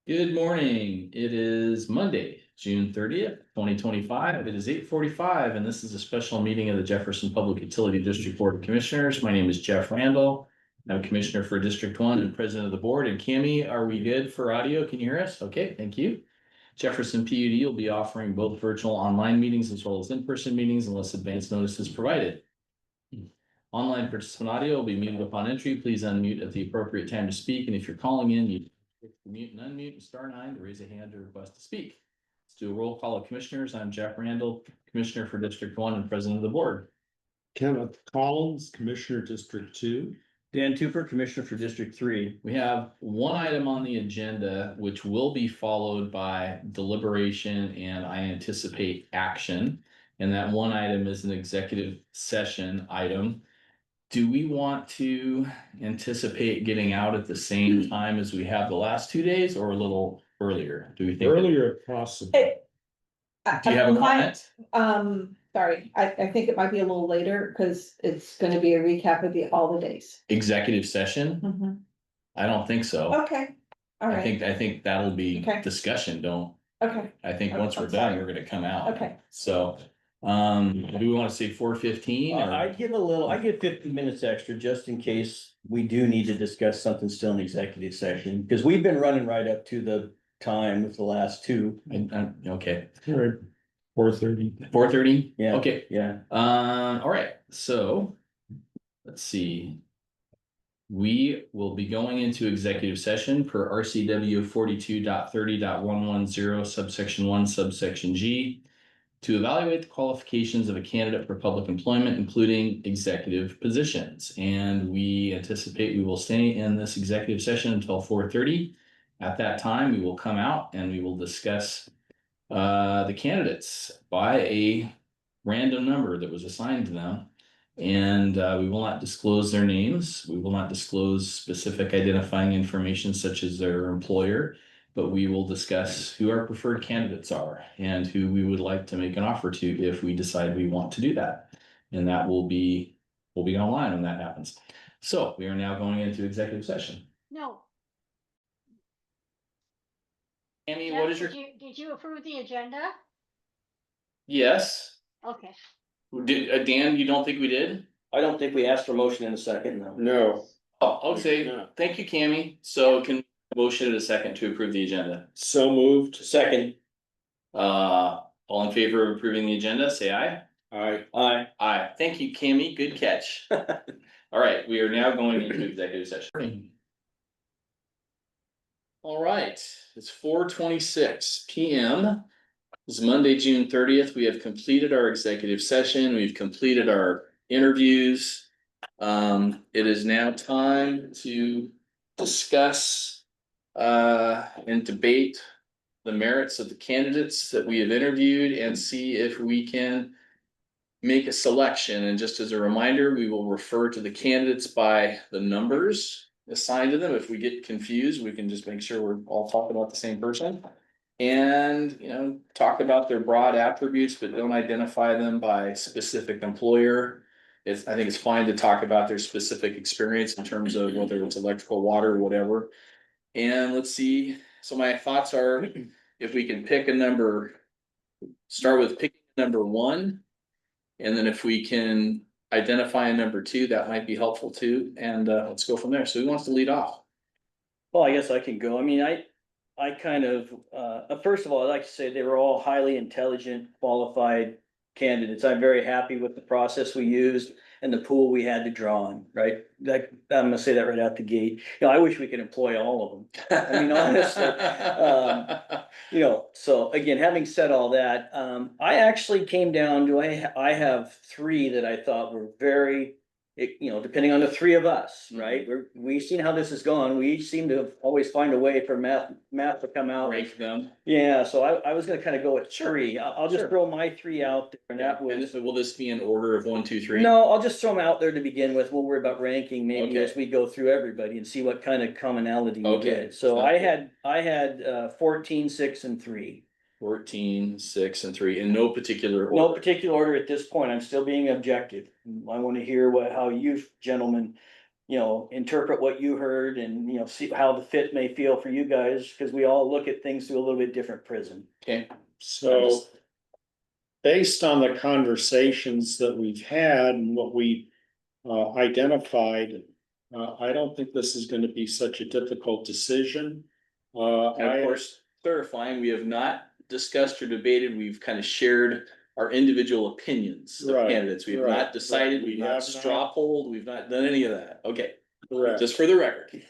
Good morning. It is Monday, June 30th, 2025. It is 8:45, and this is a special meeting of the Jefferson Public Utility District Board of Commissioners. My name is Jeff Randall. I'm Commissioner for District 1 and President of the Board. And Cami, are we good for audio? Can you hear us? Okay, thank you. Jefferson PUD will be offering both virtual online meetings as well as in-person meetings unless advance notice is provided. Online participant audio will be muted upon entry. Please unmute at the appropriate time to speak. And if you're calling in, you mute and unmute and *9 to raise a hand to request to speak. Let's do a roll call of commissioners. I'm Jeff Randall, Commissioner for District 1 and President of the Board. Kenneth Collins, Commissioner District 2. Dan Tupper, Commissioner for District 3. We have one item on the agenda, which will be followed by deliberation and I anticipate action. And that one item is an executive session item. Do we want to anticipate getting out at the same time as we have the last 2 days or a little earlier? Do we think? Earlier if possible. Do you have a comment? Sorry, I think it might be a little later because it's gonna be a recap of all the days. Executive session? I don't think so. Okay, all I right, think that'll be Okay. discussion, don't, okay, I think Oh, once we're I'm done, sorry. we're gonna come out. okay. So, do we want to say 4:15 or? I'd give 15 minutes extra just in case we do need to discuss something still in executive session, because we've been running right up to the time with the last two. Okay, All right, 4:30. 4:30? Yeah. Okay, Yeah, all right, so, let's see. We will be going into executive session per RCW 42.30.110 subsection 1 subsection G to evaluate the qualifications of a candidate for public employment, including executive positions. And we anticipate we will stay in this executive session until 4:30. At that time, we will come out and we will discuss the candidates by a random number that was assigned to them. And we will not disclose their names. We will not disclose specific identifying information such as their employer, but we will discuss who our preferred candidates are and who we would like to make an offer to if we decide we want to do that. And that will be online when that happens. So we are now going into executive session. No. Amy, Jeff, what is your? Did you approve the agenda? Yes. Okay. Did Dan, you don't think we did? I don't think we asked for motion in a second, no. No. Oh, I'll say, No. thank you, Cami. So can we motion in a second to approve the agenda? So moved. Second, All in favor of approving the agenda, say aye. Aye. aye. Aye. Thank you, Cami. Good catch. All right, we are now going into executive session. All right, it's 4:26 PM. It's Monday, June 30th. We have completed our executive session. We've completed our interviews. It is now time to discuss and debate the merits of the candidates that we have interviewed and see if we can make a selection. And just as a reminder, we will refer to the candidates by the numbers assigned to them. If we get confused, we can just make sure we're all talking about the same person. And, talk about their broad attributes, but don't identify them by specific employer. I think it's fine to talk about their specific experience in terms of whether it's electrical, water, whatever. And let's see, so my thoughts are, if we can pick a number, start with picking number 1. And then if we can identify a number 2, that might be helpful too. And let's go from there. So who wants to lead off? Well, I guess I can go. I mean, I kind of, first of all, I'd like to say they were all highly intelligent, qualified candidates. I'm very happy with the process we used and the pool we had to draw on, right? Like, I'm gonna say that right out the gate. I wish we could employ all of them. I mean, honestly, so again, having said all that, I actually came down to, I have 3 that I thought were very, depending on the 3 of us, right? We've seen how this has gone. We each seem to always find a way for math to come out. Rank them. Yeah, so I was gonna kind of go with 3. I'll just Sure. throw my 3 out there, and that And was. will this be in order of 1, 2, 3? No, I'll just throw them out there to begin with. We'll worry about ranking maybe Okay. as we go through everybody and see what kind of commonality we Okay. get. So Sounds I had 14, 6, and 3. 14, 6, and 3 in no particular order. No particular order at this point. I'm still being objective. I want to hear how you gentlemen interpret what you heard and, see how the fit may feel for you guys, because we all look at things through a little bit different prism. Okay, So based on the conversations that we've had and what we identified, I don't think this is gonna be such a difficult decision. and of course, clarifying, we have not discussed or debated, we've kind of shared our individual opinions of Right, candidates. We've right, not decided, right. we've We not have straw polled, we've not done any of that. Okay, Correct. just for the record.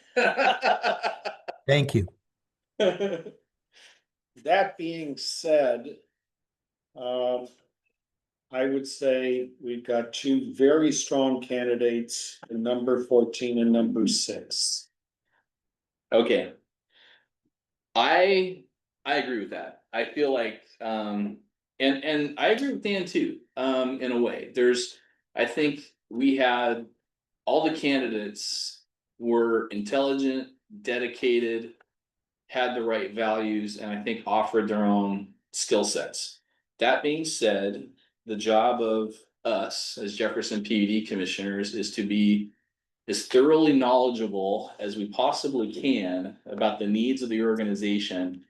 Thank you. That being said, I would say we've got two very strong candidates, in number 14 and number 6. Okay. I agree with that. I feel like, and I agree with Dan too, in a way. I think we had, all the candidates were intelligent, dedicated, had the right values, and I think offered their own skill sets. That being said, the job of us as Jefferson PUD commissioners is to be as thoroughly knowledgeable as we possibly can about the needs of the organization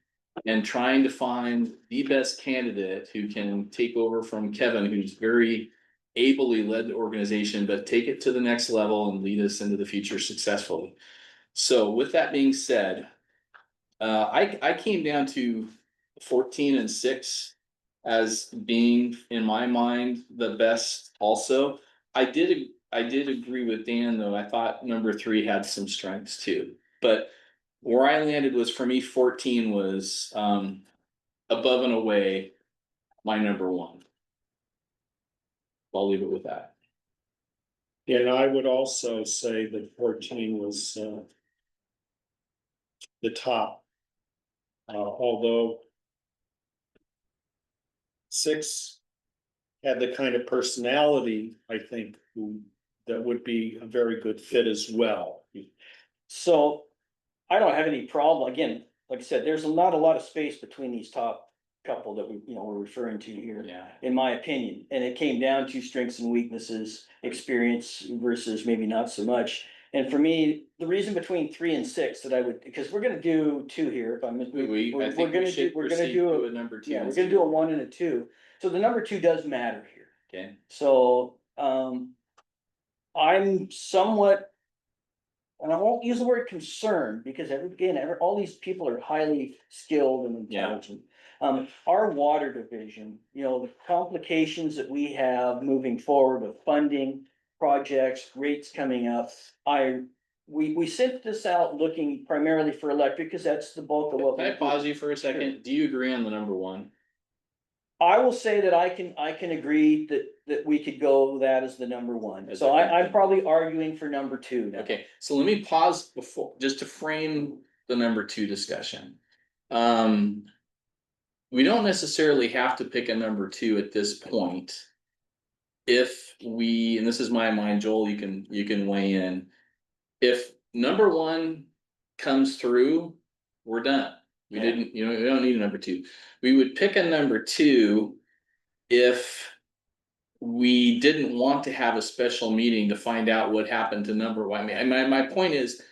and trying to find the best candidate who can take over from Kevin, who's very ably led the organization, but take it to the next level and lead us into the future successfully. So with that being said, I came down to 14 and 6 as being, in my mind, the best also. I did agree with Dan, though. I thought number 3 had some strengths too. But where I landed was, for me, 14 was above and away my number 1. I'll leave it with that. And I would also say that 14 was the top. Although 6 had the kind of personality, I think, that would be a very good fit as well. So I don't have any problem. Again, like I said, there's not a lot of space between these top couple that we're referring to here. Yeah. In my opinion, and it came down to strengths and weaknesses, experience versus maybe not so much. And for me, the reason between 3 and 6 that I would, because we're gonna do 2 here, if I'm. I think We're we gonna should do, we're gonna proceed do to a, a number 2. yeah, we're gonna do a 1 and a 2. So the number 2 does matter here. Okay. So, I'm somewhat, and I won't use the word concerned, because all these people are highly skilled and Yeah. intelligent. Our water division, the complications that we have moving forward with funding, projects, rates coming up. We sent this out looking primarily for electric, because that's the bulk of what we Can I do. pause you for a second? Do you agree on the number 1? I will say that I can agree that we could go that as the number 1. As So a- I'm probably arguing for number 2 now. Okay, so let me pause before, just to frame the number 2 discussion. We don't necessarily have to pick a number 2 at this point. If we, and this is my mind, Joel, you can weigh in. If number 1 comes through, we're done. We Yeah. didn't, we don't need a number 2. We would pick a number 2 if we didn't want to have a special meeting to find out what happened to number 1. I mean, my point is,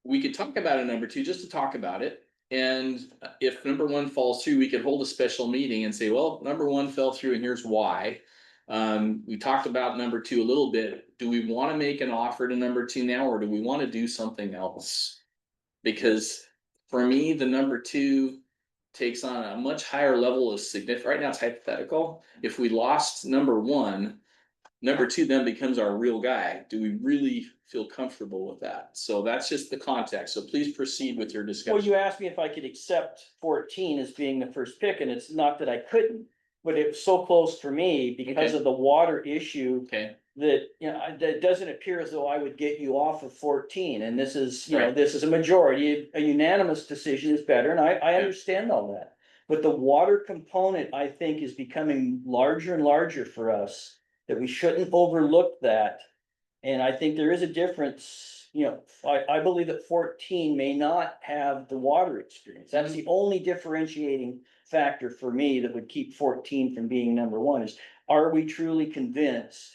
we could talk about a number 2 just to talk about it. And if number 1 falls through, we could hold a special meeting and say, well, number 1 fell through and here's why. We talked about number 2 a little bit. Do we want to make an offer to number 2 now, or do we want to do something else? Because for me, the number 2 takes on a much higher level of significance. Right now it's hypothetical. If we lost number 1, number 2 then becomes our real guy. Do we really feel comfortable with that? So that's just the context. So please proceed with your Well, discussion. you asked me if I could accept 14 as being the first pick, and it's not that I couldn't, but it was so close for me because Okay. of the water issue Okay, that, that doesn't appear as though I would get you off of 14. And this is, Right. this is a majority, a unanimous decision is better, and I understand all that. But the water component, I think, is becoming larger and larger for us, that we shouldn't overlook that. And I think there is a difference, I believe that 14 may not have the water experience. That's the only differentiating factor for me that would keep 14 from being number 1 is, are we truly convinced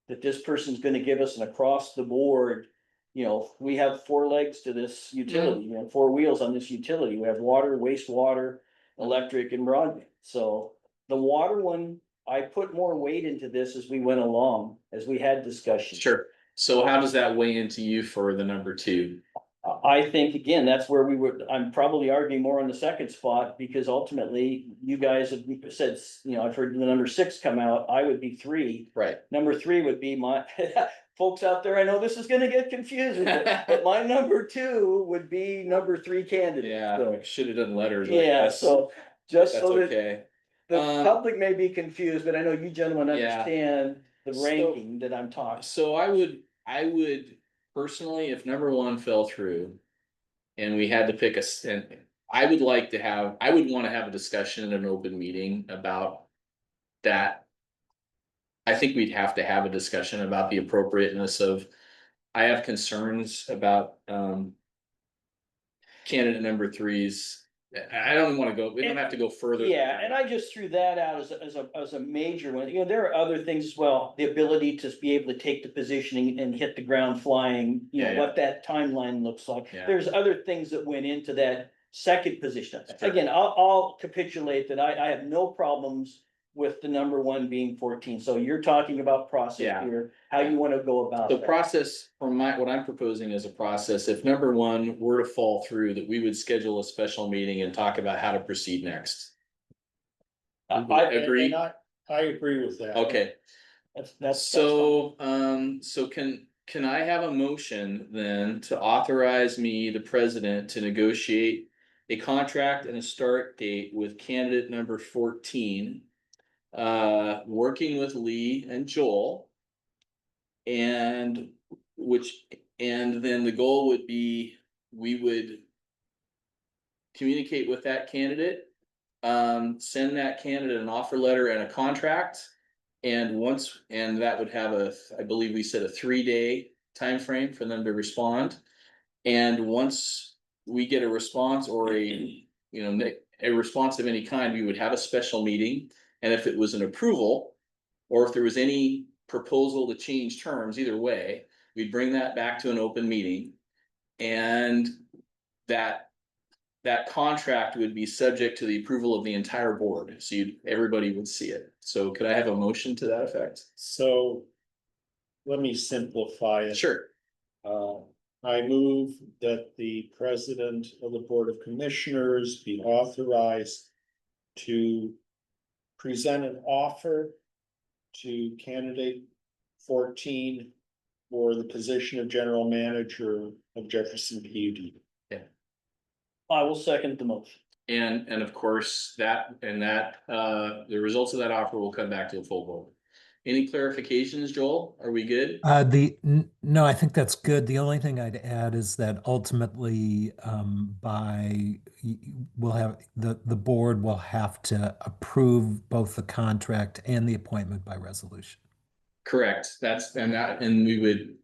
that this person's gonna give us an across the board you know, we have four legs to this utility, you know, four wheels on this utility. We have water, wastewater, electric and broadband. So the water one, I put more weight into this as we went along, as we had discussions. Sure. So how does that weigh into you for the number two? I think, again, that's where we would, I'm probably arguing more on the second spot, because ultimately, you guys have said, you know, I've heard the number six come out, I would be three. Right. Number three would be my, folks out there, I know this is gonna get confusing, but my number two would be number three candidate. Yeah, So, should have done letters. I yeah, guess. so, just That's so that okay. the Um, public may be confused, but I know you gentlemen Yeah. understand the So- ranking that I'm talking. So I would personally, if number one fell through. And we had to pick and I would like to have, I would wanna have a discussion in an open meeting about that. I think we'd have to have a discussion about the appropriateness of, I have concerns about, candidate number threes. I don't wanna go, we don't have to go further. than Yeah, that. and I just threw that out as a major one. You know, there are other things as well. The ability to be able to take the positioning and hit the ground flying, you know, Yeah, what that timeline looks like. Yeah. There's other things that went into that second position. Sure. Again, I'll capitulate that I have no problems with the number one being 14. So you're talking about process Yeah. here, how you wanna go about The that. process, from what I'm proposing as a process, if number one were to fall through, that we would schedule a special meeting and talk about how to proceed next. I Agree? And I agree with that. Okay, that's so, so can I have a motion then to authorize me, the president, to negotiate a contract and a start date with candidate number 14? Working with Lee and Joel. And and then the goal would be, we would communicate with that candidate, send that candidate an offer letter and a contract. And that would have I believe we said a 3-day time frame for them to respond. And once we get a response or a response of any kind, we would have a special meeting. And if it was an approval, or if there was any proposal to change terms, either way, we'd bring that back to an open meeting. And that contract would be subject to the approval of the entire board, so everybody would see it. So could I have a motion to that effect? So let me simplify it. Sure. I move that the president of the Board of Commissioners be authorized to present an offer to candidate 14 for the position of general manager of Jefferson PUD. I will second the motion. And of course, the results of that offer will come back to the full vote. Any clarifications, Joel? Are we good? No, I think that's good. The only thing I'd add is that ultimately, we'll have, the board will have to approve both the contract and the appointment by resolution. Correct. And we would,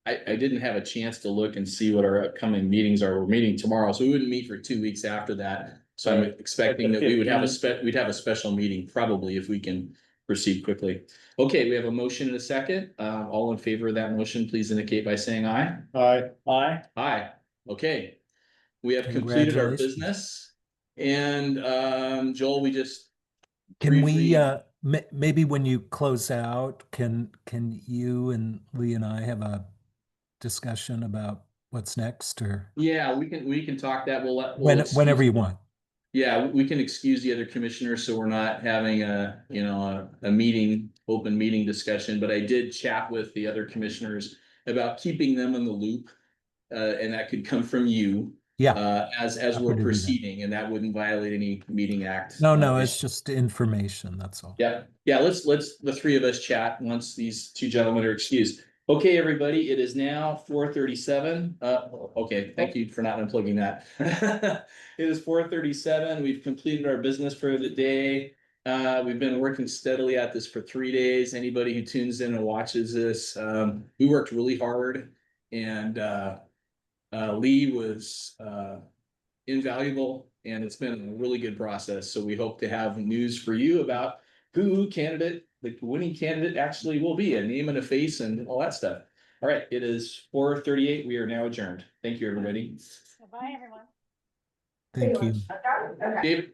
I didn't have a chance to look and see what our upcoming meetings are. We're meeting tomorrow, so we wouldn't meet for 2 weeks after that. So I'm Right. expecting that we would have we'd have a special meeting probably if we can proceed quickly. Okay, we have a motion and a second. All in favor of that motion, please indicate by saying aye. Aye. Aye. Aye. Okay. We have completed our Congratulations. business. And Joel, we just. Can we, briefly- maybe when you close out, can you and Lee and I have a discussion about what's next, or Yeah, we can talk that. We'll whenever you want? Yeah, we can excuse the other commissioners, so we're not having a open meeting discussion, but I did chat with the other commissioners about keeping them in the loop. And that could come from you. Yeah. As Happy we're to do that. proceeding, and that wouldn't violate any meeting act. No, it's just information, that's all. Yeah, let's the three of us chat once these two gentlemen are excused. Okay, everybody, it is now 4:37. Okay, thank you for not unplugging that. It is 4:37. We've completed our business for the day. We've been working steadily at this for 3 days. Anybody who tunes in and watches this, we worked really hard, and Lee was invaluable, and it's been a really good process. So we hope to have news for you about who the winning candidate actually will be, a name and a face and all that stuff. All right, it is 4:38. We are now adjourned. Thank you, everybody. Bye, everyone. Thank you. David,